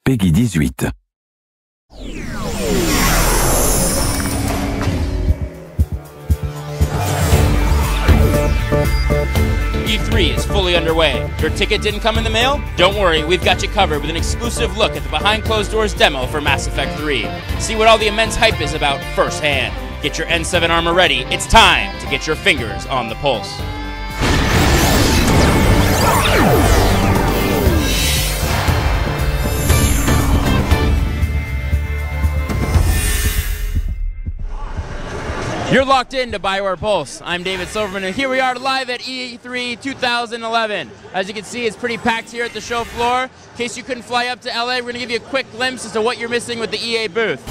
Peggy 18. E3 is fully underway. Your ticket didn't come in the mail? Don't worry, we've got you covered with an exclusive look at the behind closed doors demo for Mass Effect 3. See what all the immense hype is about firsthand. Get your N7 armor ready. It's time to get your fingers on the pulse. You're locked into BioWare Pulse. I'm David Silverman, and here we are live at E3 2011. As you can see, it's pretty packed here at the show floor. In case you couldn't fly up to LA, we're going to give you a quick glimpse as to what you're missing with the EA booth.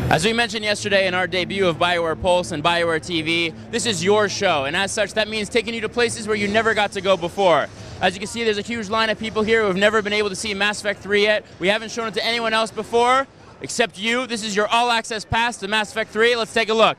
As we mentioned yesterday in our debut of BioWare Pulse and BioWare TV, this is your show, and as such, that means taking you to places where you never got to go before. As you can see, there's a huge line of people here who have never been able to see Mass Effect 3 yet. We haven't shown it to anyone else before, except you. This is your all-access pass to Mass Effect 3. Let's take a look.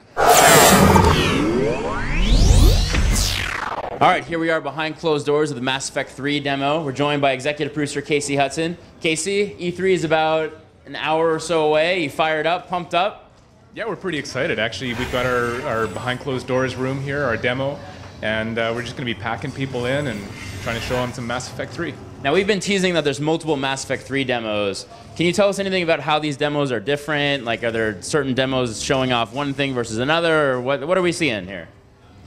All right, here we are behind closed doors of the Mass Effect 3 demo. We're joined by executive producer Casey Hudson. Casey, E3 is about an hour or so away. You fired up, pumped up? Yeah, we're pretty excited. Actually, we've got our behind closed doors room here, our demo, and we're just going to be packing people in and trying to show them some Mass Effect 3. Now, we've been teasing that there's multiple Mass Effect 3 demos. Can you tell us anything about how these demos are different? Like, are there certain demos showing off one thing versus another, or what are we seeing here?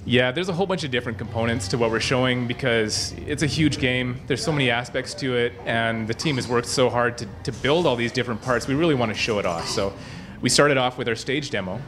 Yeah, there's a whole bunch of different components to what we're showing because it's a huge game. There's so many aspects to it, and the team has worked so hard to build all these different parts. We really want to show it off. So we started off with our stage demo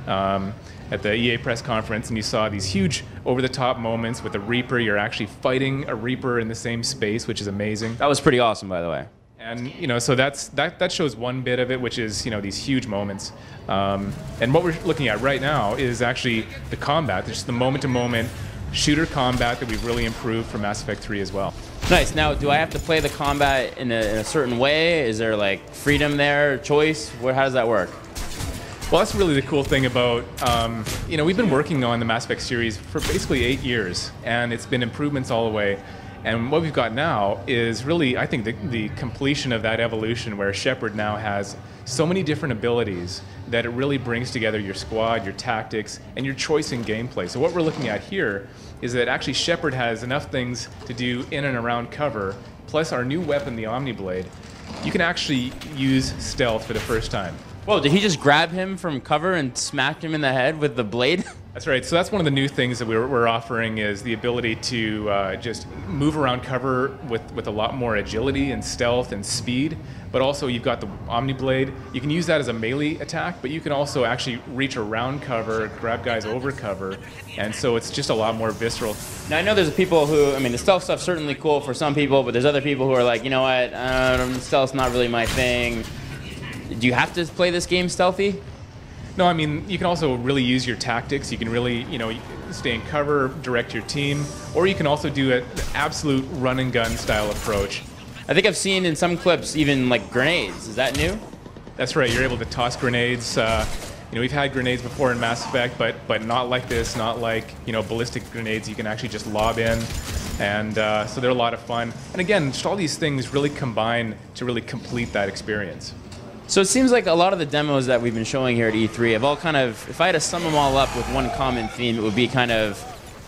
at the EA press conference, and you saw these huge over-the-top moments with the Reaper. You're actually fighting a Reaper in the same space, which is amazing. That was pretty awesome, by the way. And so that shows one bit of it, which is these huge moments. And what we're looking at right now is actually the combat, just the moment-to-moment shooter combat that we've really improved for Mass Effect 3 as well. Nice. Now, do I have to play the combat in a certain way? Is there like freedom there, choice? How does that work? Well, that's really the cool thing about, we've been working on the Mass Effect series for basically 8 years, and it's been improvements all the way. And what we've got now is really, I think, the completion of that evolution where Shepard now has so many different abilities that it really brings together your squad, your tactics, and your choice in gameplay. So what we're looking at here is that actually Shepard has enough things to do in and around cover, plus our new weapon, the Omniblade. You can actually use stealth for the first time. Whoa, did he just grab him from cover and smack him in the head with the blade? That's right. So that's one of the new things that we're offering is the ability to just move around cover with a lot more agility and stealth and speed. But also you've got the Omniblade. You can use that as a melee attack, but you can also actually reach around cover, grab guys over cover, and so it's just a lot more visceral. Now I know there's people who, the stealth stuff's certainly cool for some people, but there's other people who are like, you know what, stealth's not really my thing. Do you have to play this game stealthy? No, you can also really use your tactics. You can really, stay in cover, direct your team, or you can also do an absolute run and gun style approach. I think I've seen in some clips even like grenades. Is that new? That's right. You're able to toss grenades. We've had grenades before in Mass Effect, but not like this, not like ballistic grenades. You can actually just lob in, and so they're a lot of fun. And again, just all these things really combine to really complete that experience. So it seems like a lot of the demos that we've been showing here at E3 have all kind of, if I had to sum them all up with one common theme, it would be kind of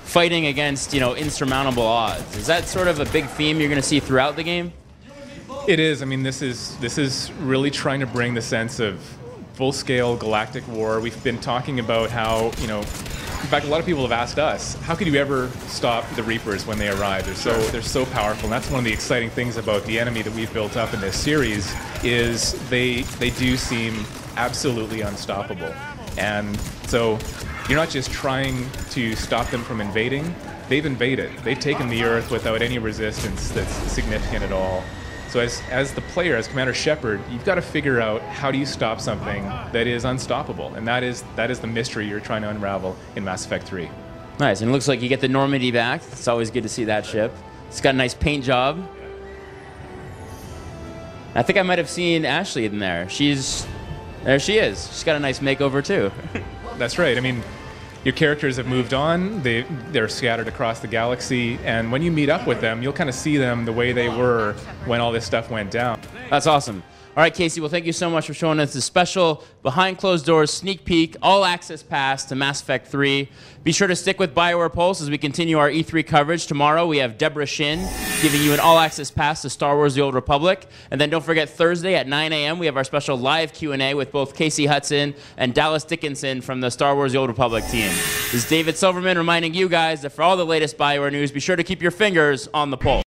fighting against, insurmountable odds. Is that sort of a big theme you're going to see throughout the game? It is. This is really trying to bring the sense of full-scale galactic war. We've been talking about how, in fact, a lot of people have asked us, how could you ever stop the Reapers when they arrive? They're so powerful, and that's one of the exciting things about the enemy that we've built up in this series, is they do seem absolutely unstoppable. And so you're not just trying to stop them from invading, they've invaded. They've taken the Earth without any resistance that's significant at all. So as the player, as Commander Shepard, you've got to figure out how do you stop something that is unstoppable, and that is the mystery you're trying to unravel in Mass Effect 3. Nice, and it looks like you get the Normandy back. It's always good to see that ship. It's got a nice paint job. I think I might have seen Ashley in there. There she is. She's got a nice makeover too. That's right. I mean, your characters have moved on. They're scattered across the galaxy, and when you meet up with them, you'll kind of see them the way they were when all this stuff went down. That's awesome. All right, Casey, well, thank you so much for showing us this special behind closed doors sneak peek, all access pass to Mass Effect 3. Be sure to stick with BioWare Pulse as we continue our E3 coverage. Tomorrow we have Deborah Shin giving you an all access pass to Star Wars The Old Republic. And then don't forget, Thursday at 9 a.m. we have our special live Q&A with both Casey Hudson and Dallas Dickinson from the Star Wars The Old Republic team. This is David Silverman reminding you guys that for all the latest BioWare news, be sure to keep your fingers on the pulse.